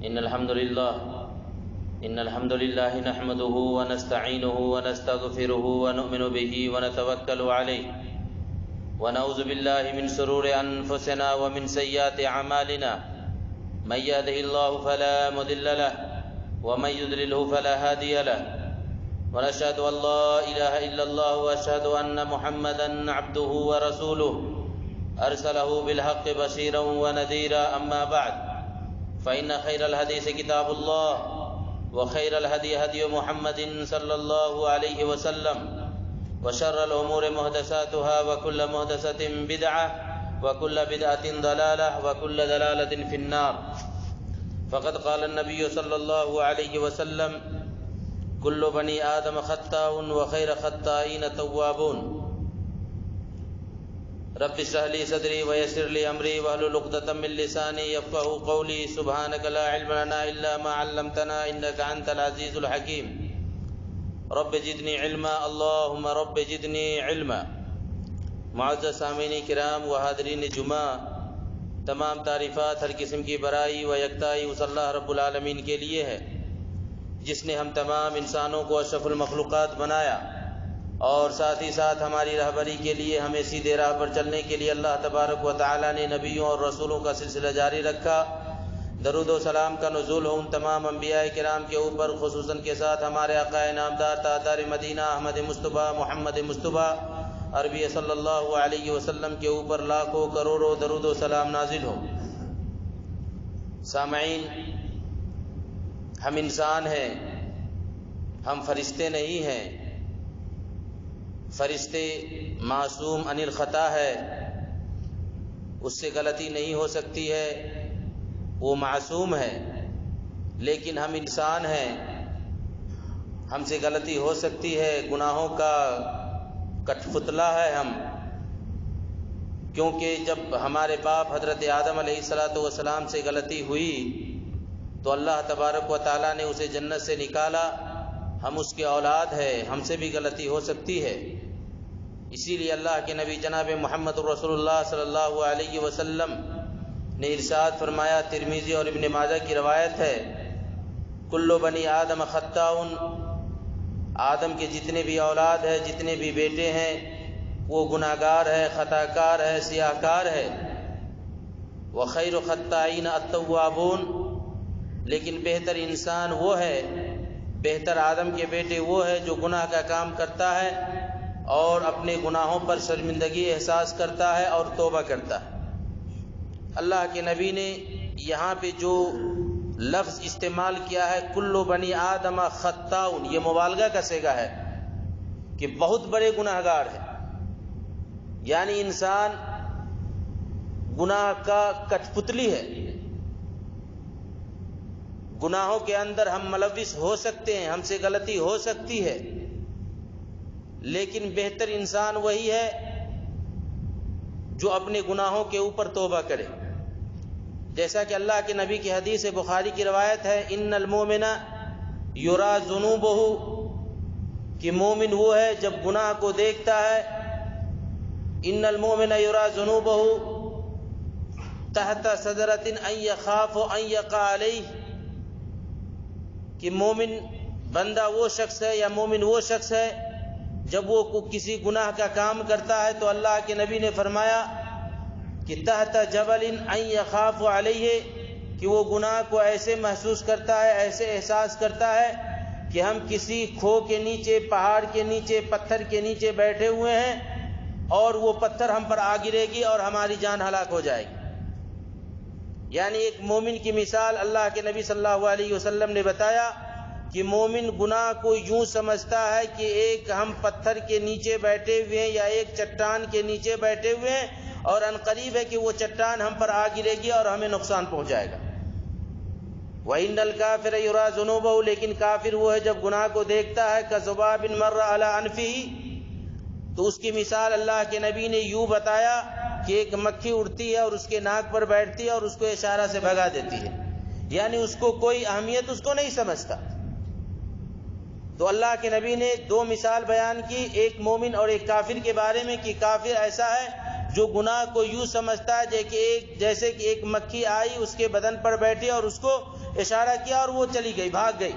إن الحمد لله نحمده ونستعينه ونستغفره ونؤمن به ونتوكل عليه ونعوذ بالله من شرور أنفسنا ومن سيئات أعمالنا من يهده الله فلا مضل له ومن يضلله فلا هادي له ونشهد أن لا إله إلا الله وأشهد أن محمدا عبده ورسوله أرسله بالحق بشيرا ونذيرا أما بعد فإن خير الحديث كتاب الله وخير الهدي هدي محمد صلى الله عليه وسلم وشر الأمور محدثاتها وكل محدثة بدعة وكل بدعة ضلالة وكل ضلالة في النار فقد قال النبي صلى الله عليه وسلم كل بني آدم خطاء وخير خطائين توابون رب اشرح لي صدري ويسر لي امري واحلل عقدة من لساني يفقهوا قولي سبحانك لا علم لنا الا ما علمتنا انك انت العزيز الحكيم رب زدني علما اللهم رب زدني علما. معزز سامعین کرام و حاضرین جمعہ، تمام تعریفات ہر قسم کی برائی و یکتائی اس اللہ رب العالمین کے لیے ہے جس نے ہم تمام انسانوں کو اشرف المخلوقات بنایا اور ساتھ ہی ساتھ ہماری رہبری کے لیے ہمیں سیدھے راہ پر چلنے کے لیے اللہ تبارک و تعالی نے نبیوں اور رسولوں کا سلسلہ جاری رکھا. درود و سلام کا نزول ہو ان تمام انبیاء کرام کے اوپر، خصوصاً کے ساتھ ہمارے آقا نامدار تاجدار مدینہ احمد مصطفیٰ محمد مصطفیٰ عربی صلی اللہ علیہ وسلم کے اوپر لاکھوں کروڑوں درود و سلام نازل ہو. سامعین، ہم انسان ہیں، ہم فرشتے نہیں ہیں. فرشتے معصوم عن الخطا ہے، اس سے غلطی نہیں ہو سکتی ہے، وہ معصوم ہے. لیکن ہم انسان ہیں، ہم سے غلطی ہو سکتی ہے، گناہوں کا کٹ پتلا ہے ہم. کیونکہ جب ہمارے باپ حضرت آدم علیہ السلام سے غلطی ہوئی تو اللہ تبارک و تعالیٰ نے اسے جنت سے نکالا. ہم اس کے اولاد ہیں، ہم سے بھی غلطی ہو سکتی ہے. اسی لیے اللہ کے نبی جناب محمد رسول اللہ صلی اللہ علیہ وسلم نے ارشاد فرمایا، ترمذی اور ابن ماجہ کی روایت ہے، کل بنی آدم خطاء، آدم کے جتنے بھی اولاد ہیں، جتنے بھی بیٹے ہیں، وہ گناہگار ہے، خطا کار ہے، سیاہ کار ہے. وخیر خطائین التوابون، لیکن بہتر انسان وہ ہے، بہتر آدم کے بیٹے وہ ہے جو گناہ کا کام کرتا ہے اور اپنے گناہوں پر شرمندگی احساس کرتا ہے اور توبہ کرتا ہے. اللہ کے نبی نے یہاں پہ جو لفظ استعمال کیا ہے کل بنی آدم خطاء، یہ مبالغہ کا صیغہ ہے کہ بہت بڑے گناہگار ہیں. یعنی انسان گناہ کا کٹ پتلی ہے، گناہوں کے اندر ہم ملوث ہو سکتے ہیں، ہم سے غلطی ہو سکتی ہے، لیکن بہتر انسان وہی ہے جو اپنے گناہوں کے اوپر توبہ کرے. جیسا کہ اللہ کے نبی کی حدیث بخاری کی روایت ہے، ان المومن یرا ذنوبہ، کہ مومن وہ ہے جب گناہ کو دیکھتا ہے، ان المومن یرا ذنوبہ تحت شجرۃ ان یخاف ان یقع علیہ، کہ مومن بندہ وہ شخص ہے یا مومن وہ شخص ہے جب وہ کسی گناہ کا کام کرتا ہے تو اللہ کے نبی نے فرمایا کہ تحت جبل ان یخاف علیہ، کہ وہ گناہ کو ایسے محسوس کرتا ہے، ایسے احساس کرتا ہے کہ ہم کسی کھو کے نیچے، پہاڑ کے نیچے، پتھر کے نیچے بیٹھے ہوئے ہیں اور وہ پتھر ہم پر آ گرے گی اور ہماری جان ہلاک ہو جائے گی. یعنی ایک مومن کی مثال اللہ کے نبی صلی اللہ علیہ وسلم نے بتایا کہ مومن گناہ کو یوں سمجھتا ہے کہ ایک ہم پتھر کے نیچے بیٹھے ہوئے ہیں یا ایک چٹان کے نیچے بیٹھے ہوئے ہیں اور ان قریب ہے کہ وہ چٹان ہم پر آ گرے گی اور ہمیں نقصان پہنچائے گا. وَإِنَّ الْكَافِرَ يُرَى ذُنُوبَهُ، لیکن کافر وہ ہے جب گناہ کو دیکھتا ہے كَذُبَابٍ مَرَّ عَلَى أَنفِهِ، تو اس کی مثال اللہ کے نبی نے یوں بتایا کہ ایک مکھی اڑتی ہے اور اس کے ناک پر بیٹھتی ہے اور اس کو اشارہ سے بھگا دیتی ہے، یعنی اس کو کوئی اہمیت اس کو نہیں سمجھتا. تو اللہ کے نبی نے دو مثال بیان کی، ایک مومن اور ایک کافر کے بارے میں، کہ کافر ایسا ہے جو گناہ کو یوں سمجھتا ہے جیسے کہ ایک مکھی آئی اس کے بدن پر بیٹھی اور اس کو اشارہ کیا اور وہ چلی گئی، بھاگ گئی۔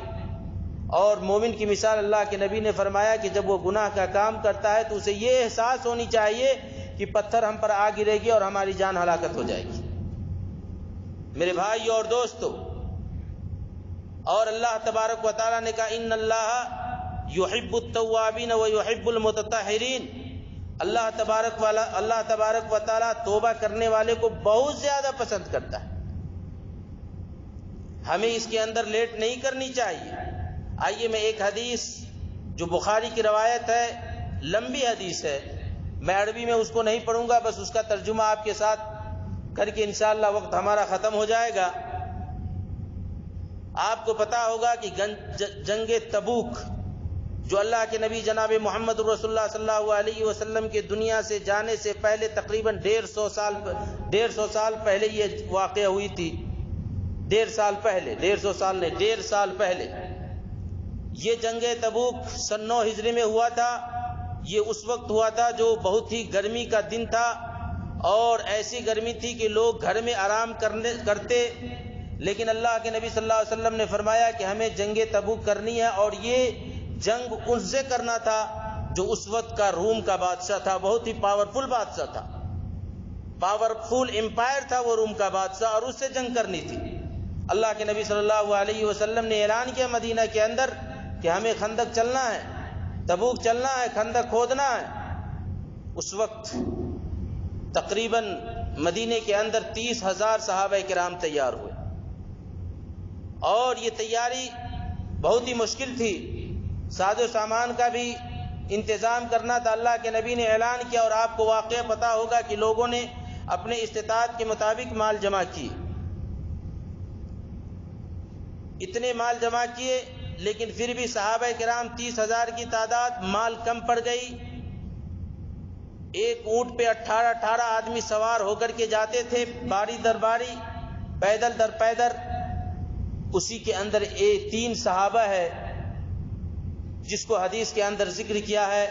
اور مومن کی مثال اللہ کے نبی نے فرمایا کہ جب وہ گناہ کا کام کرتا ہے تو اسے یہ احساس ہونی چاہیے کہ پتھر ہم پر آ گرے گی اور ہماری جان ہلاکت ہو جائے گی۔ میرے بھائی اور دوستو، اور اللہ تبارک و تعالیٰ نے کہا ان اللہ یحب التوابین و یحب المتطہرین، اللہ تبارک و تعالیٰ توبہ کرنے والے کو بہت زیادہ پسند کرتا ہے۔ ہمیں اس کے اندر لیٹ نہیں کرنی چاہیے۔ آئیے میں ایک حدیث جو بخاری کی روایت ہے، لمبی حدیث ہے، میں عربی میں اس کو نہیں پڑھوں گا، بس اس کا ترجمہ آپ کے ساتھ کر کے انشاءاللہ وقت ہمارا ختم ہو جائے گا۔ آپ کو پتا ہوگا کہ جنگ تبوک، جو اللہ کے نبی جناب محمد رسول اللہ صلی اللہ علیہ وسلم کے دنیا سے جانے سے پہلے تقریباً 150 سال پہلے یہ واقعہ ہوئی تھی۔ 1.5 سال پہلے یہ جنگ تبوک سن 9 ہجری میں ہوا تھا۔ یہ اس وقت ہوا تھا جو بہت ہی گرمی کا دن تھا، اور ایسی گرمی تھی کہ لوگ گھر میں آرام کرتے، لیکن اللہ کے نبی صلی اللہ علیہ وسلم نے فرمایا کہ ہمیں جنگ تبوک کرنی ہے، اور یہ جنگ ان سے کرنا تھا جو اس وقت کا روم کا بادشاہ تھا، بہت ہی پاورفل بادشاہ تھا، پاورفل امپائر تھا وہ روم کا بادشاہ، اور اس سے جنگ کرنی تھی۔ اللہ کے نبی صلی اللہ علیہ وسلم نے اعلان کیا مدینہ کے اندر کہ ہمیں خندق چلنا ہے، تبوک چلنا ہے، خندق کھودنا ہے۔ اس وقت تقریباً مدینے کے اندر 30,000 صحابہ کرام تیار ہوئے، اور یہ تیاری بہت ہی مشکل تھی، ساز و سامان کا بھی انتظام کرنا تھا۔ اللہ کے نبی نے اعلان کیا، اور آپ کو واقعہ پتا ہوگا کہ لوگوں نے اپنے استطاعت کے مطابق مال جمع کیے، اتنے مال جمع کیے، لیکن پھر بھی صحابہ کرام 30,000 کی تعداد، مال کم پڑ گئی۔ ایک اونٹ پہ 18 آدمی سوار ہو کر کے جاتے تھے، باری در باری، پیدل در پیدل۔ اسی کے اندر 3 صحابہ ہے جس کو حدیث کے اندر ذکر کیا ہے۔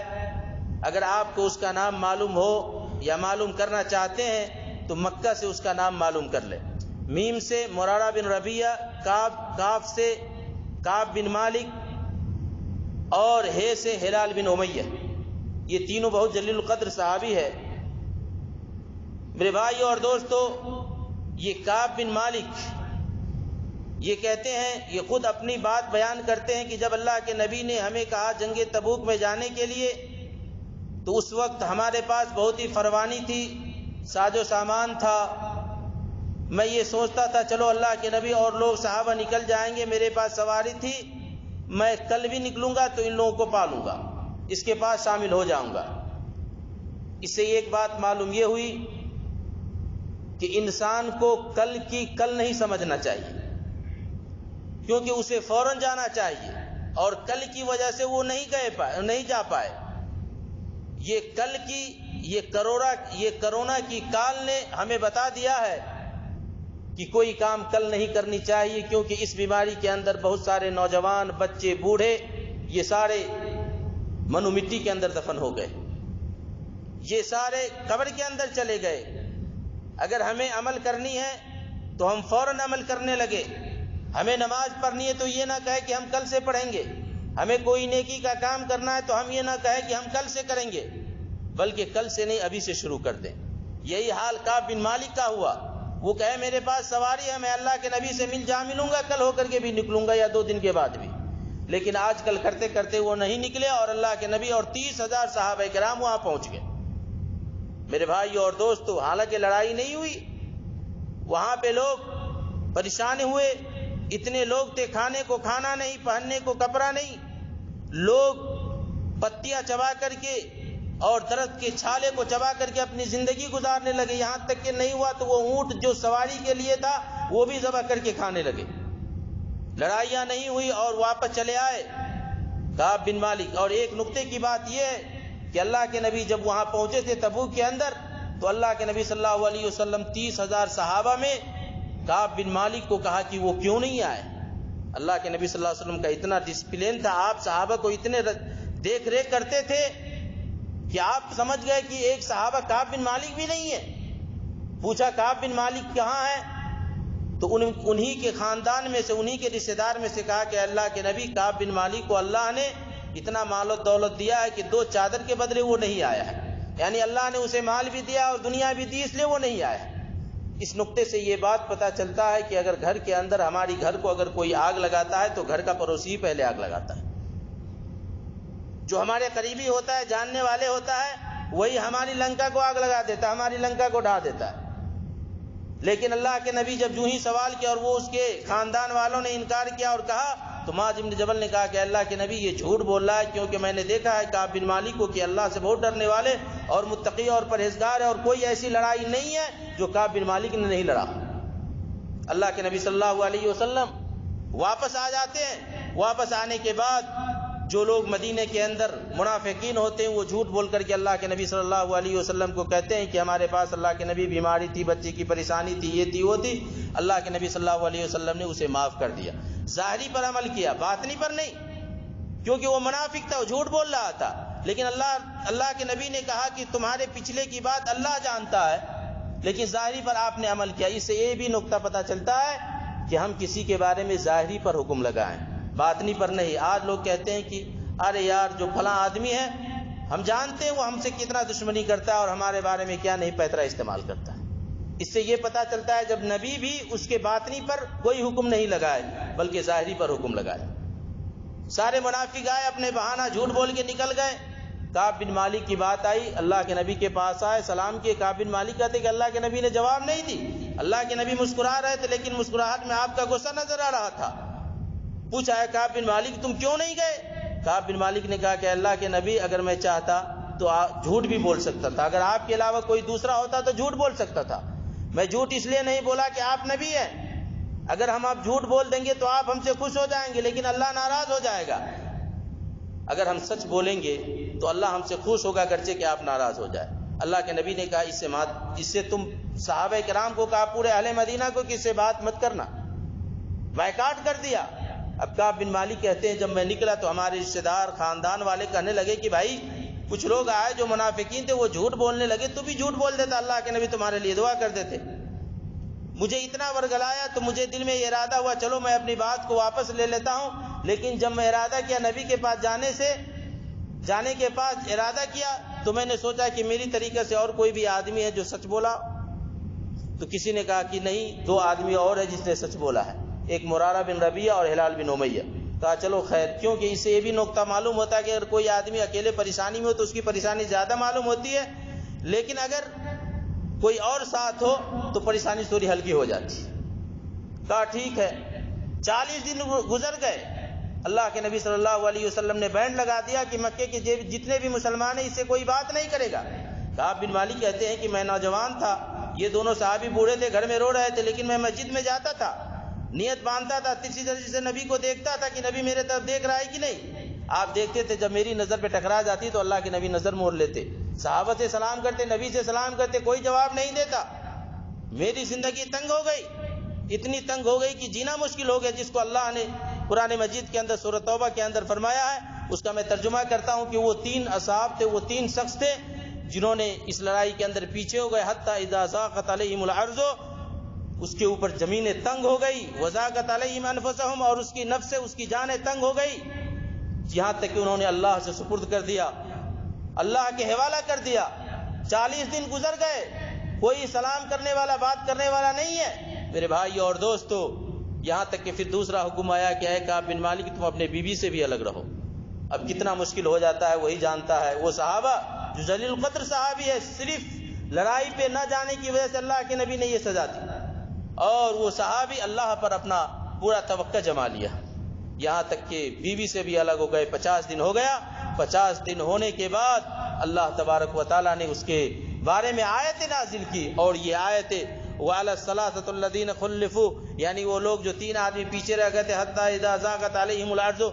اگر آپ کو اس کا نام معلوم ہو یا معلوم کرنا چاہتے ہیں تو مکہ سے اس کا نام معلوم کر لیں۔ میم سے مرارہ بن ربیعہ، کاف سے کعب بن مالک، اور ہے سے ہلال بن امیہ۔ یہ تینوں بہت جلیل القدر صحابی ہے۔ میرے بھائی اور دوستو، یہ کعب بن مالک یہ کہتے ہیں، یہ خود اپنی بات بیان کرتے ہیں کہ جب اللہ کے نبی نے ہمیں کہا جنگ تبوک میں جانے کے لیے، تو اس وقت ہمارے پاس بہت ہی فروانی تھی، ساز و سامان تھا۔ میں یہ سوچتا تھا چلو اللہ کے نبی اور لوگ صحابہ نکل جائیں گے، میرے پاس سواری تھی، میں کل بھی نکلوں گا تو ان لوگوں کو پالوں گا، اس کے پاس شامل ہو جاؤں گا۔ اس سے ایک بات معلوم یہ ہوئی کہ انسان کو کل کی کل نہیں سمجھنا چاہیے، کیونکہ اسے فوراً جانا چاہیے، اور کل کی وجہ سے وہ نہیں جا پائے۔ یہ کل کی یہ کرونا کی کال نے ہمیں بتا دیا ہے کہ کوئی کام کل نہیں کرنی چاہیے، کیونکہ اس بیماری کے اندر بہت سارے نوجوان، بچے، بوڑھے، یہ سارے منو مٹی کے اندر دفن ہو گئے، یہ سارے قبر کے اندر چلے گئے۔ اگر ہمیں عمل کرنی ہے تو ہم فوراً عمل کرنے لگے۔ ہمیں نماز پڑھنی ہے تو یہ نہ کہے کہ ہم کل سے پڑھیں گے، ہمیں کوئی نیکی کا کام کرنا ہے تو ہم یہ نہ کہے کہ ہم کل سے کریں گے، بلکہ کل سے نہیں ابھی سے شروع کر دیں۔ یہی حال کعب بن مالک کا ہوا، وہ کہے میرے پاس سواری ہے، میں اللہ کے نبی سے ملوں گا، کل ہو کر کے بھی نکلوں گا یا 2 دن کے بعد بھی، لیکن آج کل کرتے کرتے وہ نہیں نکلے، اور اللہ کے نبی اور 30,000 صحابہ کرام وہاں پہنچ گئے۔ میرے بھائی اور دوستو، حالانکہ لڑائی نہیں ہوئی، وہاں پہ لوگ پریشان ہوئے، اتنے لوگ تھے، کھانے کو کھانا نہیں، پہننے کو کپڑا نہیں، لوگ پتیاں چبا کر کے اور درخت کے چھالے کو چبا کر کے اپنی زندگی گزارنے لگے، یہاں تک کہ نہیں ہوا تو وہ اونٹ جو سواری کے لیے تھا وہ بھی ذبح کر کے کھانے لگے۔ لڑائیاں نہیں ہوئی اور واپس چلے آئے کعب بن مالک۔ اور ایک نقطے کی بات یہ ہے کہ اللہ کے نبی جب وہاں پہنچے تھے تبوک کے اندر، تو اللہ کے نبی صلی اللہ علیہ وسلم 30,000 صحابہ میں کعب بن مالک کو کہا کہ وہ کیوں نہیں آئے۔ اللہ کے نبی صلی اللہ علیہ وسلم کا اتنا ڈسپلن تھا، آپ صحابہ کو اتنے دیکھ ریکھ کرتے تھے کہ آپ سمجھ گئے کہ ایک صحابہ کعب بن مالک بھی نہیں ہے۔ پوچھا کعب بن مالک کہاں ہے؟ تو انہی کے خاندان میں سے، انہی کے رشتے دار میں سے کہا کہ اللہ کے نبی، کعب بن مالک کو اللہ نے اتنا مال و دولت دیا ہے کہ 2 چادر کے بدلے وہ نہیں آیا ہے، یعنی اللہ نے اسے مال بھی دیا اور دنیا بھی دی، اس لیے وہ نہیں آیا ہے۔ اس نقطے سے یہ بات پتہ چلتا ہے کہ اگر گھر کے اندر، ہماری گھر کو اگر کوئی آگ لگاتا ہے تو گھر کا پڑوسی پہلے آگ لگاتا ہے، جو ہمارے قریبی ہوتا ہے، جاننے والے ہوتا ہے، وہی ہماری لنکا کو آگ لگا دیتا ہے، ہماری لنکا کو ڈھا دیتا ہے۔ لیکن اللہ کے نبی جب یوں ہی سوال کیا اور وہ اس کے خاندان والوں نے انکار کیا اور کہا، تو معاذ بن جبل نے کہا کہ اللہ کے نبی یہ جھوٹ بول رہا ہے، کیونکہ میں نے دیکھا ہے کعب بن مالک کو کہ اللہ سے بہت ڈرنے والے اور متقی اور پرہیزگار ہے، اور کوئی ایسی لڑائی نہیں ہے جو کعب بن مالک نے نہیں لڑا۔ اللہ کے نبی صلی اللہ علیہ وسلم واپس آ جاتے ہیں۔ واپس آنے کے بعد جو لوگ مدینے کے اندر منافقین ہوتے ہیں وہ جھوٹ بول کر کے اللہ کے نبی صلی اللہ علیہ وسلم کو کہتے ہیں کہ ہمارے پاس اللہ کے نبی بیماری تھی، بچے کی پریشانی تھی، یہ تھی وہ تھی۔ اللہ کے نبی صلی اللہ علیہ وسلم نے اسے معاف کر دیا، ظاہری پر عمل کیا، باطنی پر نہیں، کیونکہ وہ منافق تھا، وہ جھوٹ بول رہا تھا۔ لیکن اللہ کے نبی نے کہا کہ تمہارے پچھلے کی بات اللہ جانتا ہے، لیکن ظاہری پر آپ نے عمل کیا۔ اس سے یہ بھی نقطہ پتہ چلتا ہے کہ ہم کسی کے بارے میں ظاہری پر حکم لگائیں، باطنی پر نہیں۔ آج لوگ کہتے ہیں کہ ارے یار جو فلاں آدمی ہے، ہم جانتے ہیں وہ ہم سے کتنا دشمنی کرتا ہے اور ہمارے بارے میں کیا نہیں پیترا استعمال کرتا ہے۔ اس سے یہ پتہ چلتا ہے جب نبی بھی اس کے باطنی پر کوئی حکم نہیں لگائے بلکہ ظاہری پر حکم لگائے۔ سارے منافق آئے، اپنے بہانہ جھوٹ بول کے نکل گئے۔ کعب بن مالک کی بات آئی، اللہ کے نبی کے پاس آئے، سلام کیے۔ کعب بن مالک کہتے کہ اللہ کے نبی نے جواب نہیں دی۔ اللہ کے نبی مسکرا رہے تھے، لیکن مسکراہٹ میں آپ کا غصہ نظر آ رہا تھا۔ پوچھا ہے کعب بن مالک تم کیوں نہیں گئے؟ کعب بن مالک نے کہا کہ اللہ کے نبی اگر میں چاہتا تو جھوٹ بھی بول سکتا تھا، اگر آپ کے علاوہ کوئی دوسرا ہوتا تو جھوٹ بول سکتا تھا۔ میں جھوٹ اس لیے نہیں بولا کہ آپ نبی ہیں، اگر ہم آپ جھوٹ بول دیں گے تو آپ ہم سے خوش ہو جائیں گے، لیکن اللہ ناراض ہو جائے گا۔ اگر ہم سچ بولیں گے تو اللہ ہم سے خوش ہوگا، گرچہ کہ آپ ناراض ہو جائے۔ اللہ کے نبی نے کہا اس سے تم صحابہ کرام کو کہا، پورے اہل مدینہ کو کہ اس سے بات مت کرنا، بائیکاٹ کر دیا۔ اب کعب بن مالک کہتے ہیں جب میں نکلا تو ہمارے رشتہ دار خاندان والے کہنے لگے کہ بھائی کچھ لوگ آئے جو منافقین تھے، وہ جھوٹ بولنے لگے، تو بھی جھوٹ بول دیتا، اللہ کے نبی تمہارے لیے دعا کر دیتے۔ مجھے اتنا ورگلایا تو مجھے دل میں یہ ارادہ ہوا چلو میں اپنی بات کو واپس لے لیتا ہوں، لیکن جب میں ارادہ کیا نبی کے پاس جانے کے بعد ارادہ کیا تو میں نے سوچا کہ میری طریقے سے اور کوئی بھی آدمی ہے جو سچ بولا؟ تو کسی نے کہا کہ نہیں، 2 آدمی اور ہے جس نے سچ بولا ہے، ایک مرارہ بن ربیعہ اور ہلال بن امیہ۔ کہا چلو خیر، کیونکہ اس سے یہ بھی نقطہ معلوم ہوتا ہے کہ اگر کوئی آدمی اکیلے پریشانی میں ہو تو اس کی پریشانی زیادہ معلوم ہوتی ہے، لیکن اگر کوئی اور ساتھ ہو تو پریشانی تھوڑی ہلکی ہو جاتی۔ کہا ٹھیک ہے۔ 40 دن گزر گئے، اللہ کے نبی صلی اللہ علیہ وسلم نے بینڈ لگا دیا کہ مکے کے جتنے بھی مسلمان ہیں اس سے کوئی بات نہیں کرے گا۔ کعب بن مالک کہتے ہیں کہ میں نوجوان تھا، یہ دونوں صحابی بوڑھے تھے، گھر میں رو رہے تھے، لیکن میں مسجد میں جاتا تھا، نیت باندھتا تھا، تیسری طرح سے نبی کو دیکھتا تھا کہ نبی میرے طرف دیکھ رہا ہے کہ نہیں۔ آپ دیکھتے تھے جب میری نظر پہ ٹکرا جاتی تو اللہ کے نبی نظر موڑ لیتے، صحابہ سے سلام کرتے، نبی سے سلام کرتے، کوئی جواب نہیں دیتا۔ میری زندگی تنگ ہو گئی، اتنی تنگ ہو گئی کہ جینا مشکل ہو گیا، جس کو اللہ نے قرآن مجید کے اندر سورہ توبہ کے اندر فرمایا ہے، اس کا میں ترجمہ کرتا ہوں کہ وہ 3 اصحاب تھے، وہ 3 شخص تھے جنہوں نے اس لڑائی کے اندر پیچھے ہو گئے۔ حتی اذا ضاقت علیہم الارض، اس کے اوپر زمینیں تنگ ہو گئی، وضاقت علیہم انفسہم، اور اس کی نفس، اس کی جانیں تنگ ہو گئی، یہاں تک کہ انہوں نے اللہ سے سپرد کر دیا، اللہ کے حوالہ کر دیا۔ 40 دن گزر گئے، کوئی سلام کرنے والا، بات کرنے والا نہیں ہے۔ میرے بھائی اور دوستو، یہاں تک کہ پھر دوسرا حکم آیا کہ اے کعب بن مالک تم اپنے بیوی سے بھی الگ رہو۔ اب کتنا مشکل ہو جاتا ہے وہی جانتا ہے۔ وہ صحابہ جو ذلیل القدر صحابی ہے، صرف لڑائی پہ نہ جانے کی وجہ سے اللہ کے نبی نے یہ سزا دی، اور وہ صحابی اللہ پر اپنا پورا توقع جما لیا، یہاں تک کہ بیوی سے بھی الگ ہو گئے۔ 50 دن ہو گیا۔ 50 دن ہونے کے بعد اللہ تبارک و تعالیٰ نے اس کے بارے میں آیت نازل کی، اور یہ آیت وَعَلَى الثَّلَاثَةُ الَّذِينَ خُلِّفُوا، یعنی وہ لوگ جو 3 آدمی پیچھے رہ گئے تھے، حَتَّى إِذَا ضَاقَتْ عَلَيْهِمُ الْأَرْضُ،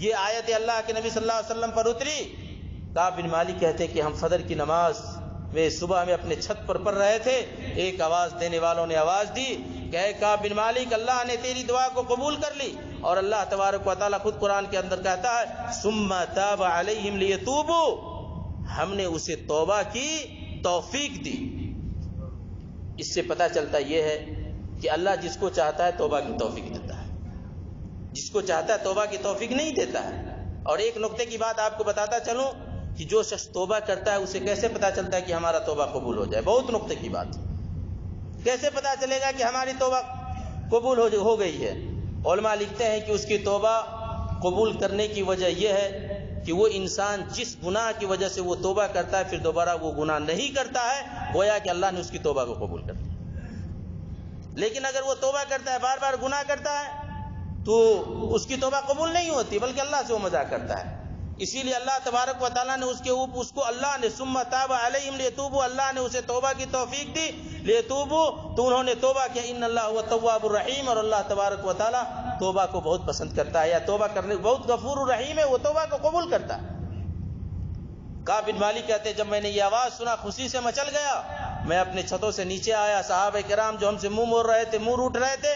یہ آیت اللہ کے نبی صلی اللہ علیہ وسلم پر اتری۔ کعب بن مالک کہتے کہ ہم فجر کی نماز میں صبح میں اپنے چھت پر پڑھ رہے تھے، ایک آواز دینے والوں نے آواز دی کہ اے کعب بن مالک، اللہ نے تیری دعا کو قبول کر لی، اور اللہ تبارک و تعالیٰ خود قرآن کے اندر کہتا ہے ثُمَّ تَابَ عَلَيْهِمْ لِيَتُوبُوا، ہم نے اسے توبہ کی توفیق دی۔ اس سے پتہ چلتا یہ ہے کہ اللہ جس کو چاہتا ہے توبہ کی توفیق دیتا ہے، جس کو چاہتا ہے توبہ کی توفیق نہیں دیتا ہے۔ اور ایک نقطے کی بات آپ کو بتاتا چلوں کہ جو شخص توبہ کرتا ہے اسے کیسے پتا چلتا ہے کہ ہمارا توبہ قبول ہو جائے؟ بہت نقطے کی بات، کیسے پتا چلے گا کہ ہماری توبہ قبول ہو گئی ہے؟ علماء لکھتے ہیں کہ اس کی توبہ قبول کرنے کی وجہ یہ ہے کہ وہ انسان جس گناہ کی وجہ سے وہ توبہ کرتا ہے پھر دوبارہ وہ گناہ نہیں کرتا ہے، گویا کہ اللہ نے اس کی توبہ کو قبول کر لیا۔ لیکن اگر وہ توبہ کرتا ہے، بار بار گناہ کرتا ہے، تو اس کی توبہ قبول نہیں ہوتی، بلکہ اللہ سے وہ مذاق کرتا ہے۔ اسی لیے اللہ تبارک و تعالیٰ نے اس کو اللہ نے ثم تاب علیہم لیتوبوا، اللہ نے اسے توبہ کی توفیق دی، لیتوبوا، تو انہوں نے توبہ کیا۔ ان اللہ هو التواب الرحیم، اور اللہ تبارک و تعالیٰ توبہ کو بہت پسند کرتا ہے، یا توبہ کرنے بہت غفور الرحیم ہے، وہ توبہ کو قبول کرتا ہے۔ کعب بن مالک کہتے ہیں جب میں نے یہ آواز سنا خوشی سے مچل گیا، میں اپنے چھتوں سے نیچے آیا، صحابہ کرام جو ہم سے منہ موڑ رہے تھے، منہ روٹ رہے تھے،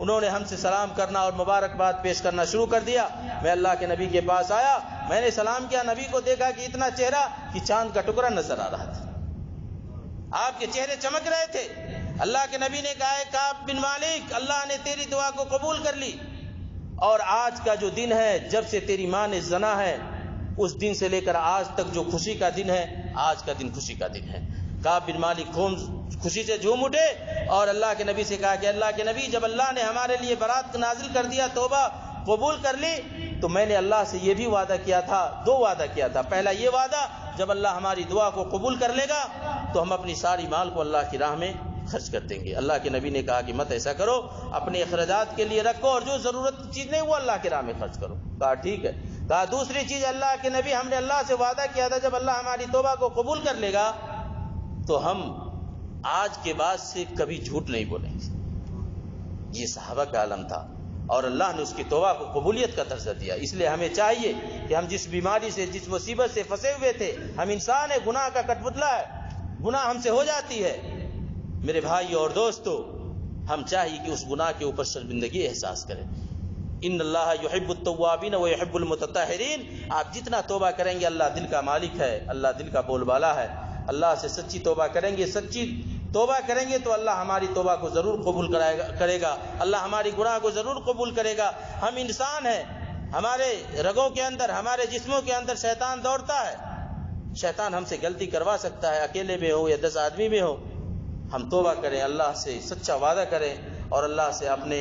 انہوں نے ہم سے سلام کرنا اور مبارکباد پیش کرنا شروع کر دیا۔ میں اللہ کے نبی کے پاس آیا، میں نے سلام کیا، نبی کو دیکھا کہ اتنا چہرہ کہ چاند کا ٹکڑا نظر آ رہا تھا، آپ کے چہرے چمک رہے تھے۔ اللہ کے نبی نے کہا ہے کعب بن مالک، اللہ نے تیری دعا کو قبول کر لی، اور آج کا جو دن ہے جب سے تیری ماں نے زنا ہے اس دن سے لے کر آج تک جو خوشی کا دن ہے، آج کا دن خوشی کا دن ہے۔ کعب بن مالک خوشی سے جھوم اٹھے اور اللہ کے نبی سے کہا کہ اللہ کے نبی، جب اللہ نے ہمارے لیے برات نازل کر دیا، توبہ قبول کر لی، تو میں نے اللہ سے یہ بھی وعدہ کیا تھا، دو وعدہ کیا تھا۔ پہلا یہ وعدہ جب اللہ ہماری دعا کو قبول کر لے گا تو ہم اپنی ساری مال کو اللہ کی راہ میں خرچ کر دیں گے۔ اللہ کے نبی نے کہا کہ مت ایسا کرو، اپنے اخراجات کے لیے رکھو، اور جو ضرورت کی چیز نہیں وہ اللہ کی راہ میں خرچ کرو۔ کہا ٹھیک ہے۔ کہا دوسری چیز، اللہ کے نبی ہم نے اللہ سے وعدہ کیا تھا جب اللہ ہماری توبہ کو قبول کر لے گا تو ہم آج کے بعد سے کبھی جھوٹ نہیں بولیں گے۔ یہ صحابہ کا عالم تھا، اور اللہ نے اس کی توبہ کو قبولیت کا درجہ دیا۔ اس لیے ہمیں چاہیے کہ ہم جس بیماری سے، جس مصیبت سے پھنسے ہوئے تھے، ہم انسان ہیں، گناہ کا کٹ پتلا ہے، گناہ ہم سے ہو جاتی ہے، میرے بھائی اور دوستو، ہم چاہیے کہ اس گناہ کے اوپر شرمندگی احساس کریں۔ ان اللہ یحب التوابین و یحب المتطہرین، آپ جتنا توبہ کریں گے، اللہ دل کا مالک ہے، اللہ دل کا بول بالا ہے۔ اللہ سے سچی توبہ کریں گے، سچی توبہ کریں گے تو اللہ ہماری توبہ کو ضرور قبول کرے گا، اللہ ہماری گناہ کو ضرور قبول کرے گا۔ ہم انسان ہیں، ہمارے رگوں کے اندر، ہمارے جسموں کے اندر شیطان دوڑتا ہے، شیطان ہم سے غلطی کروا سکتا ہے، اکیلے میں ہو یا 10 آدمی میں ہو۔ ہم توبہ کریں، اللہ سے سچا وعدہ کریں، اور اللہ سے اپنے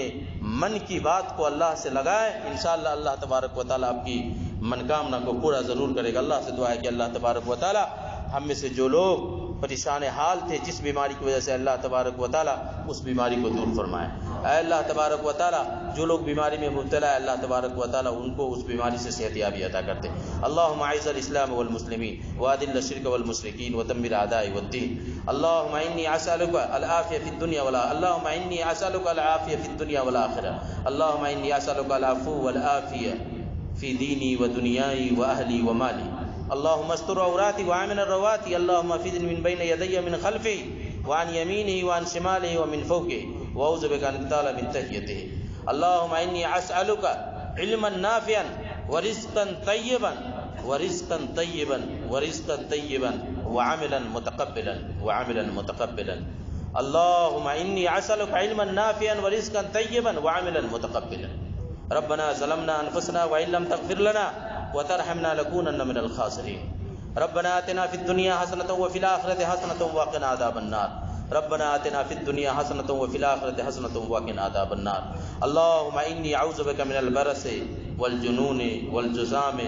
من کی بات کو اللہ سے لگائیں، انشاءاللہ اللہ تبارک و تعالیٰ آپ کی من کامنا کو پورا ضرور کرے گا۔ اللہ سے دعا ہے کہ اللہ تبارک و تعالیٰ ہم میں سے جو لوگ پریشان حال تھے جس بیماری کی وجہ سے، اللہ تبارک و تعالیٰ اس بیماری کو دور فرمائے۔ اے اللہ تبارک و تعالیٰ جو لوگ بیماری میں مبتلا ہے، اللہ تبارک و تعالیٰ ان کو اس بیماری سے صحت یابی عطا کرتے۔ اللہم اعز الاسلام والمسلمین واذل الشرک والمشرکین ودمر اعداء الدین۔ اللہم انی اسألک العافیہ فی الدنیا اللہم انی اسألک العافیہ فی الدنیا والآخرہ۔ اللہم انی اسألک العفو والعافیہ فی دینی و دنیای و اہلی و مالی۔ اللہم استر عوراتی وآمن الرواتي، اللہم افیدنی من بین یدی من خلفی وعن یمینہ وعن شمالہ ومن فوقہ واعوذ بک ان اغتال من تحتہ۔ اللہم انی اسألک علما نافعا ورزقا طیبا ورزقا طیبا ورزقا طیبا وعملا متقبلا وعملا متقبلا۔ اللہم انی اسألک علما نافعا ورزقا طیبا وعملا متقبلا۔ ربنا ظلمنا انفسنا وان لم تغفر لنا وترحمنا لكونن من الخاسرين۔ ربنا آتنا في الدنيا حسنة وفي الآخرة حسنة وقنا عذاب النار۔ ربنا آتنا في الدنيا حسنة وفي الآخرة حسنة وقنا عذاب النار۔ اللهم إني أعوذ بك من البرص والجنون والجذام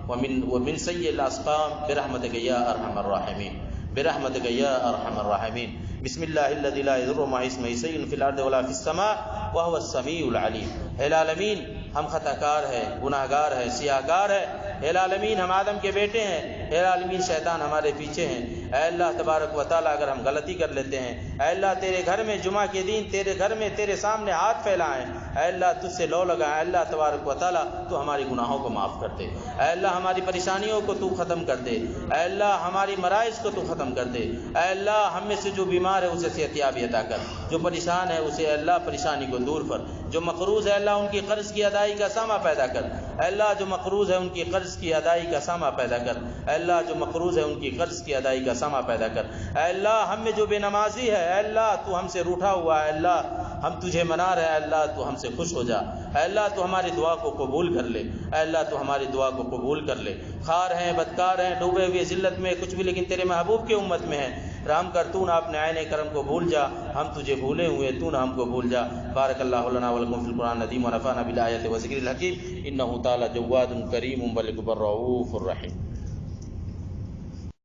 ومن سيء الأسقام برحمتك يا أرحم الراحمين، برحمتك يا أرحم الراحمين۔ بسم الله الذي لا يضر مع اسمه شيء في الأرض ولا في السماء وهو السميع العليم۔ اے العالمین، ہم خطا کار ہیں، گناہ گار ہیں، سیاہ کار ہیں، اے العالمین ہم آدم کے بیٹے ہیں، اے العالمین شیطان ہمارے پیچھے ہیں۔ اے اللہ تبارک و تعالیٰ اگر ہم غلطی کر لیتے ہیں، اے اللہ تیرے گھر میں جمعہ کے دن تیرے گھر میں تیرے سامنے ہاتھ پھیلائیں، اے اللہ تجھ سے لو لگائیں، اے اللہ تبارک و تعالیٰ تو ہماری گناہوں کو معاف کر دے، اے اللہ ہماری پریشانیوں کو تو ختم کر دے، اے اللہ ہماری مرائض کو تو ختم کر دے، اے اللہ ہم میں سے جو بیمار ہے اسے صحت یابی عطا کر، جو پریشان ہے اسے اے اللہ پریشانی کو دور کر، جو مقروض ہے اللہ ان کی قرض کی ادائیگی کا سامہ پیدا کر، اے اللہ جو مقروض ہے ان کی قرض کی ادائیگی کا ساما پیدا کر، اے اللہ جو مقروض ہے ان کی قرض کی ادائیگی کا ساما پیدا کر، اے اللہ ہم میں جو بے نمازی ہے اے اللہ تو ہم سے روٹھا ہوا ہے، اے اللہ ہم تجھے منا رہے ہیں، اے اللہ تو ہم سے خوش ہو جا، اے اللہ تو ہماری دعا کو قبول کر لے، اے اللہ تو ہماری دعا کو قبول کر لے۔ خار ہیں، بدکار ہیں، ڈوبے ہوئے ذلت میں کچھ بھی، لیکن تیرے محبوب کی امت میں ہیں، رحم کر، تو نہ اپنے عین کرم کو بھول جا، ہم تجھے بھولے ہوئے، تو نہ ہم کو بھول جا۔ بارک اللہ لنا ولکم فی القرآن العظیم ونفعنا بالآیات والذکر الحکیم، انہ تعالی جواد کریم بل رؤوف الرحیم۔